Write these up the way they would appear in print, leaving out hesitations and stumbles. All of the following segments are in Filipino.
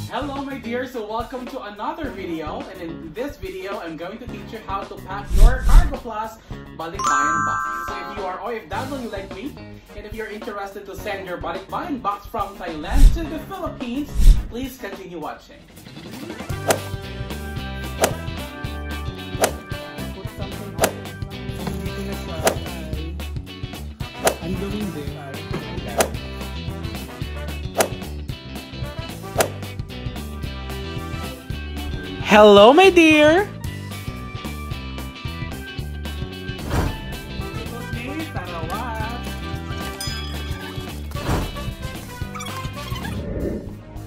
Hello my dear, so welcome to another video, and in this video I'm going to teach you how to pack your Cargo Plus Balikbayan Box. So if you are OFW like me, and if you're interested to send your Balikbayan Box from Thailand to the Philippines, please continue watching. I'm doing this. Hello, my dear!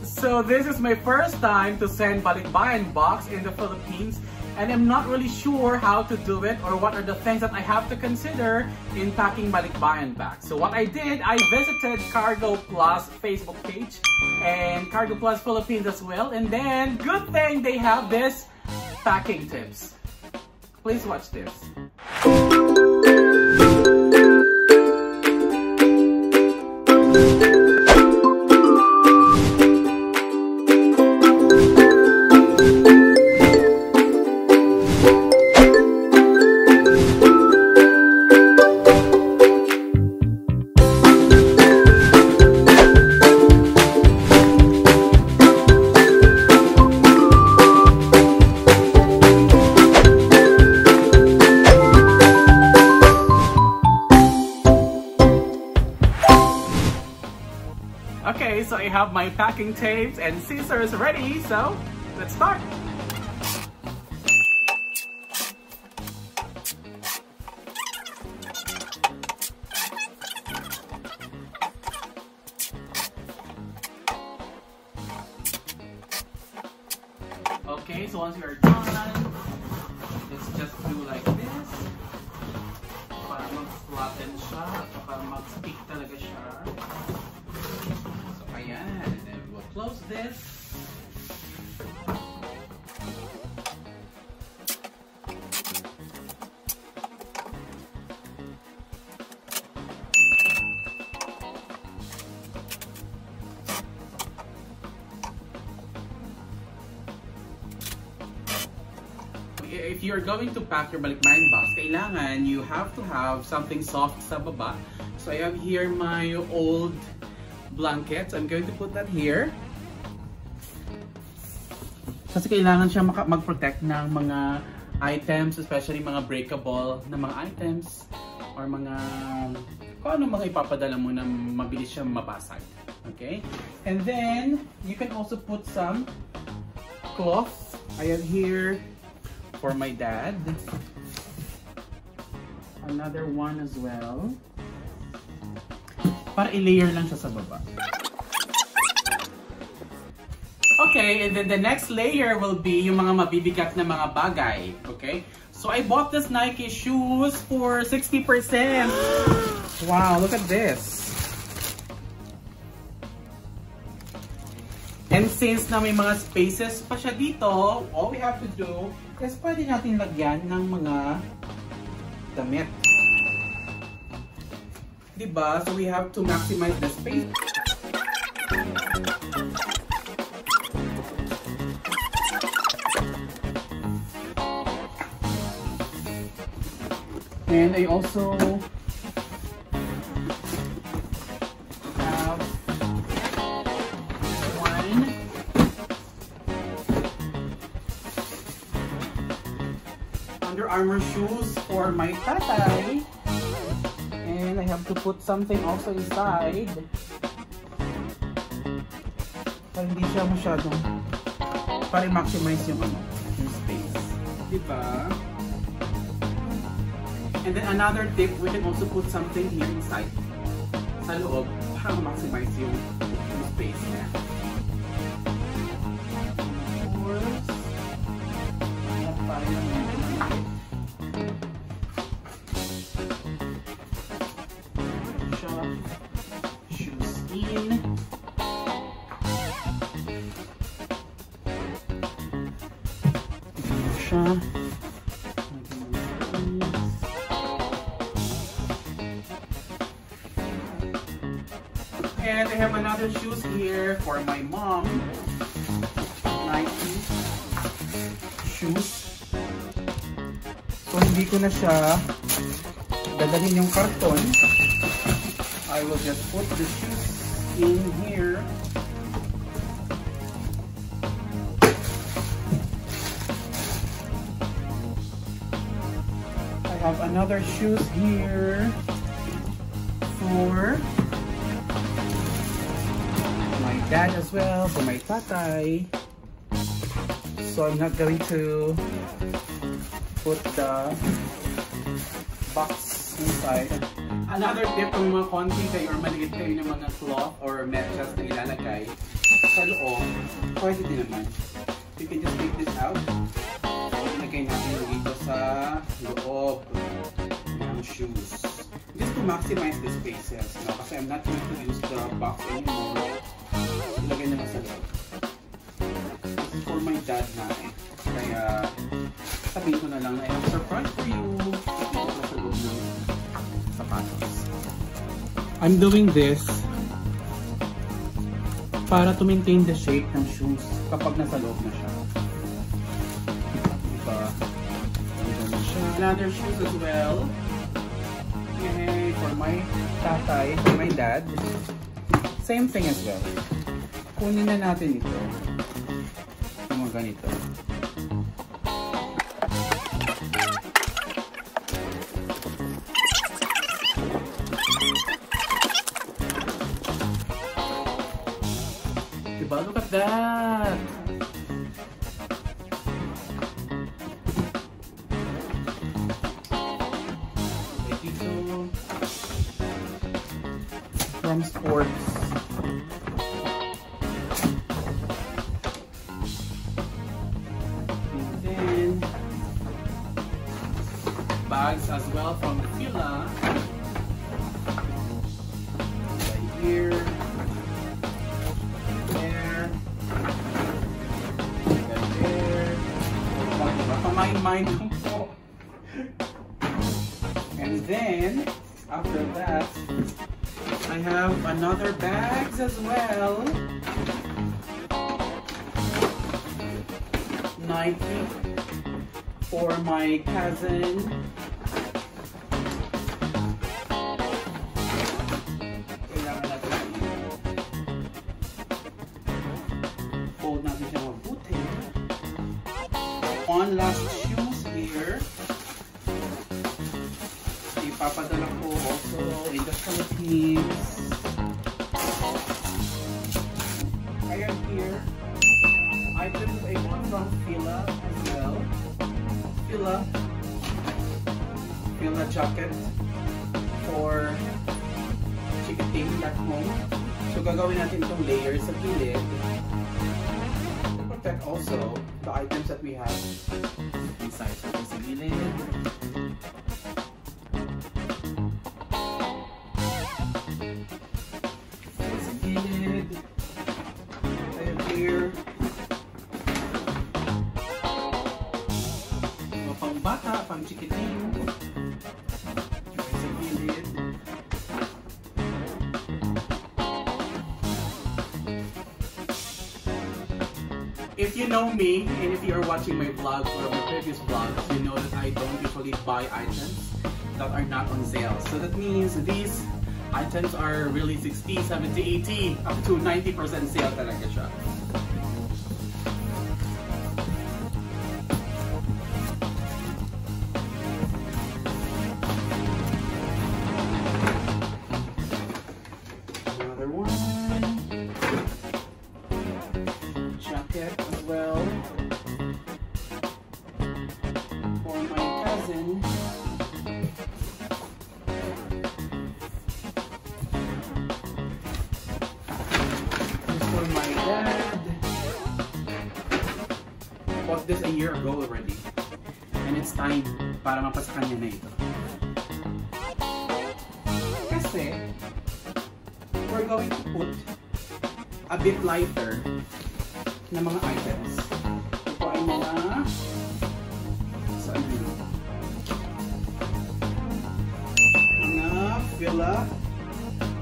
So this is my first time to send Balikbayan Box in the Philippines, and I'm not really sure how to do it or what are the things that I have to consider in packing Balikbayan bags. So what I did, I visited Cargo Plus Facebook page and Cargo Plus Philippines as well, and then good thing they have this packing tips. Please watch this. Okay, so I have my packing tapes and scissors ready, so let's start. Okay, so once you're done, let's just do like this. Para mag-flatten siya, at para mag-stick talaga siya. Ayan, and then we'll close this. If you're going to pack your Balikbayan box, kailangan you have to have something soft sa baba. So I have here my old blankets. I'm going to put that here. Kasi kailangan siya mag-protect ng mga items, especially mga breakable na mga items or mga kung ano mga ipapadala mo na mabilis siya mabasag. Okay? And then, you can also put some cloths. I have here for my dad. Another one as well. Para i-layer lang siya sa baba. Okay, and then the next layer will be yung mga mabibigat na mga bagay. Okay? So I bought this Nike shoes for 60%. Wow, look at this. And since na may mga spaces pa siya dito, all we have to do is pwede natin lagyan ng mga damit. Diba? So we have to maximize the space. And I also have one Under Armour shoes for my tatay. And I have to put something also inside para hindi siya masyadong para i-maximize yung space, diba? And then another tip, we can also put something here inside sa loob para ma-maximize yung space niya. Of course, shoes in. And I have another shoes here for my mom. shoes. So hindi ko na siya dadalhin yung karton. I will just put the shoes in here. I have another shoes here for my dad as well, for my tatay. So I'm not going to put the box inside. Another tip kung mga konti kayo or maliit kayo ng mga cloth or medyas na ilalagay sa loob, pwede din naman. You can just take this out. Ilagay natin dito sa loob ng shoes. Just to maximize the spaces. No? Kasi I'm not going to use the box anymore. Ilagay na lang sa loob. This is for my dad na eh. Kaya sabihin ko na lang na I have a surprise for you. Ito sa loob ng sapatos. I'm doing this para to maintain the shape ng shoes kapag nasa loob na siya. Diba? Another shoes as well. Yay! For my tatay, for my dad. Same thing as well. Kunin na natin ito. Yung mga ganito. Diba? Look at that! From sports. And then bags as well from the fila. Right here. There. Right there. Pamain-main lang po. And then after that, I have another bags as well. Nike for my cousin. Kailangan natin fold natin siya mabuti. One last shoes here. Ipapadala ko also in the Philippines. I have here items I want from Fila as well. Fila jacket for chikiting back home. So gagawin natin itong layers sa gilid to protect also the items that we have inside. So sa gilid. Bata, pang chikiting. Sa gilid. If you know me, and if you are watching my vlogs or my previous vlogs, you know that I don't usually buy items that are not on sale. So that means these items are really 60, 70, 80, up to 90% sale talaga siya. As well for my cousin. This for my dad. I bought this a year ago already, and it's time para mapasa kanya na ito. Kasi we're going to put a bit lighter na mga items. Ito ay mga saan yun? Mga Fila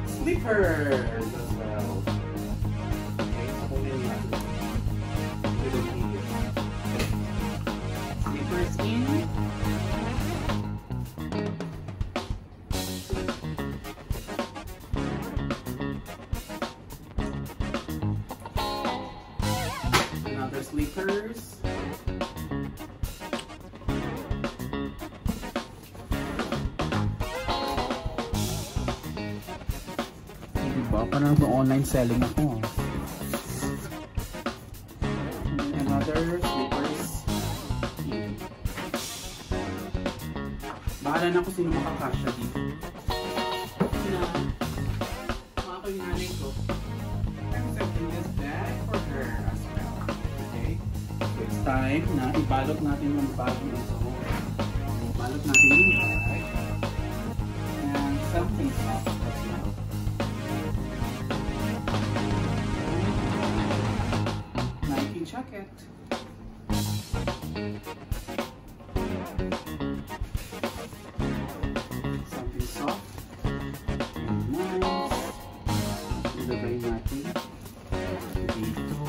slippers as well. Okay, so kunin natin. We don't need it. sleepers. Diba? Parang online selling ako. And another slippers. Bahala na kung sino makakasya dito. Mga yung nanay ko. I'm setting this bag for her as well. Okay? So it's time na ibalot natin yung bag na ito. Ibalot natin yung bag. And something soft as well. Nike jacket. Something soft. Ilagay natin dito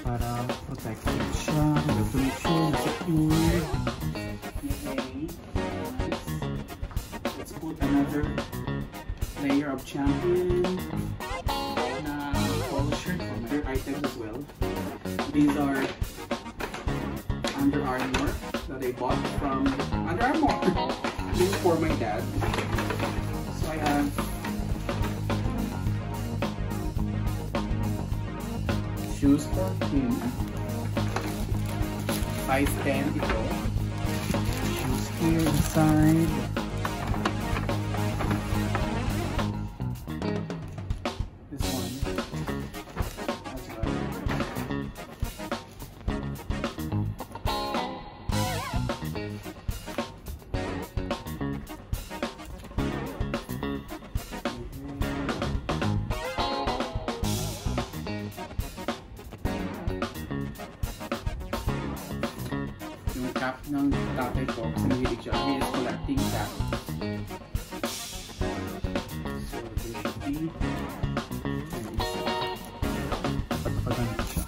para protected siya, secure. Okay, let's put another layer of champion na polo shirt for my items as well. These are Under Armour that I bought from Under Armour. This is for my dad. So I have shoes for him. Size 10 ito. Shoes here inside. This one. That's right. Cap ng tatay ko kasi mahilig siya. He is collecting cap. So, there should be pagpaganda siya.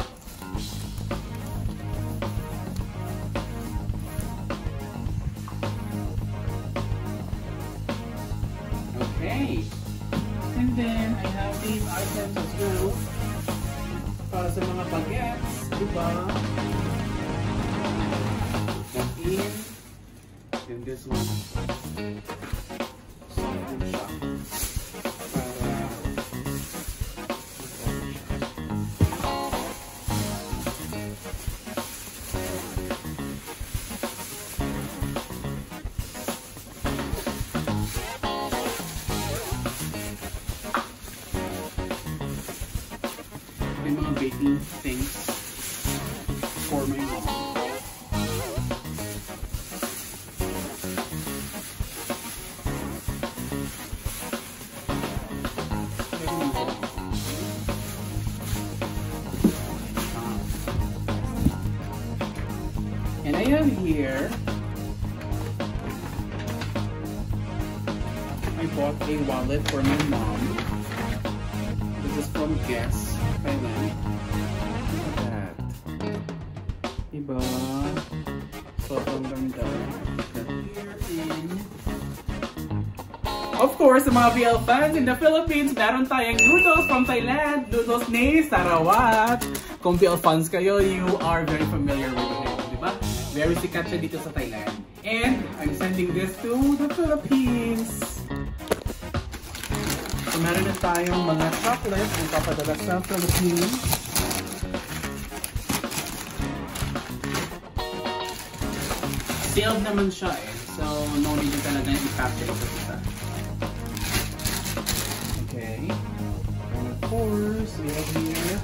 Okay. And then, I have these items as well. Para sa mga bagets, diba? And this one soften siya para may mga baking things for my mom. And I have here, I bought a wallet for my mom. This is from Guess, Thailand. Look at that. Diba? Sobrang ganda. Here in... Of course, sa mga BL fans in the Philippines, meron tayong noodles from Thailand. Noodles ni Sarawat. Kung BL fans kayo, you are very familiar with it. Very sikat siya dito sa Thailand. And I'm sending this to the Philippines. So meron na tayong mga chocolates na papadala sa Philippines. Sealed naman siya eh. So no need talaga yung i-capture ito isa. Okay. And of course, we have here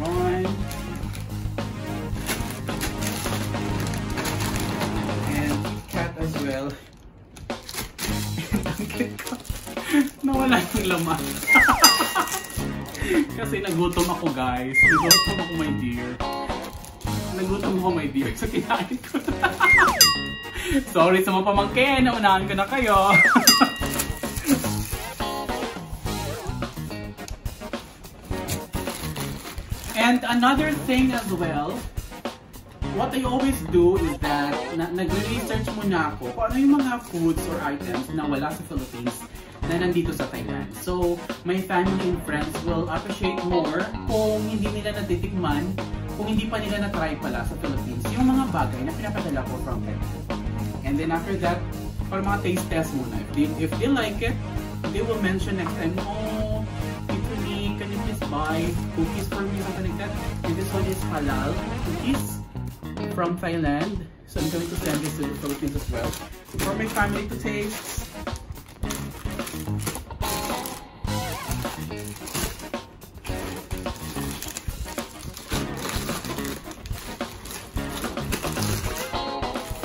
one and cat as well. Nawala yung laman. Kasi nagutom ako guys. Nagutom ako my dear. Nagutom ako my dear. So kinain ko. Sorry sa mga pamangkin. Naunahan ko na kayo. And another thing as well, what I always do is that nag-research muna ako kung ano yung mga foods or items na wala sa Philippines na nandito sa Thailand. So, my family and friends will appreciate more kung hindi nila natitikman, kung hindi pa nila na-try pala sa Philippines, yung mga bagay na pinapadala ko from Thailand. And then after that, para mga taste test muna. If they like it, they will mention next time, oh, Tiffany, can you please buy cookies for me, something like that. And this one is halal cookies from Thailand. So I'm going to send this to the Philippines as well for my family to taste.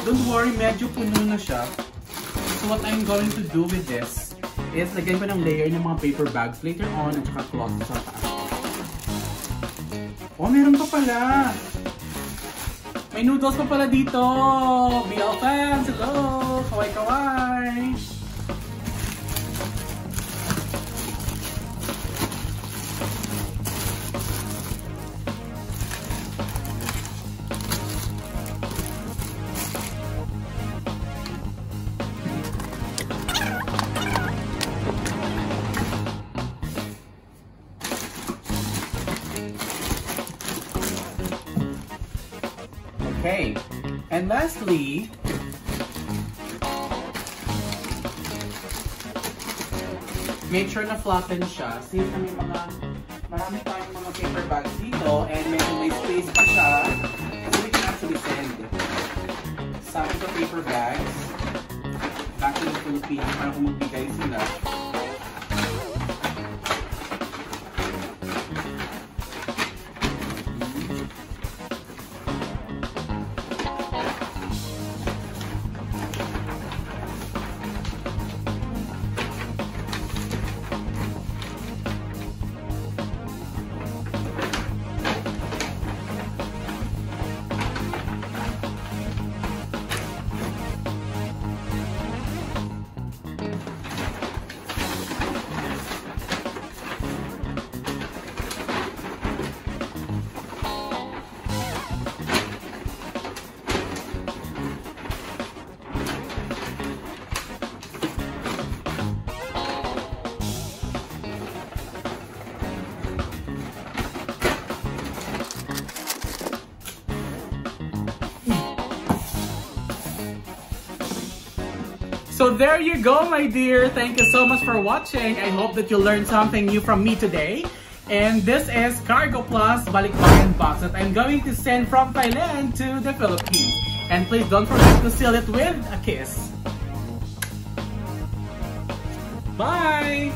Don't worry, medyo puno na siya. So what I'm going to do with this is lagyan ko ng layer ng mga paper bags later on at saka cloth sa taas. Oh, meron pa pala! May noodles pa pala dito! BL fans! Hello! Kawai-kawai! Okay, and lastly, make sure na flatten siya. Since may marami tayong mga paper bags dito and may space pa siya, so we can actually send some of the paper bags back to the Philippines para kung magbigay sila. So there you go, my dear. Thank you so much for watching. I hope that you learned something new from me today. And this is Cargo Plus Balikbayan Box that I'm going to send from Thailand to the Philippines. And please don't forget to seal it with a kiss. Bye!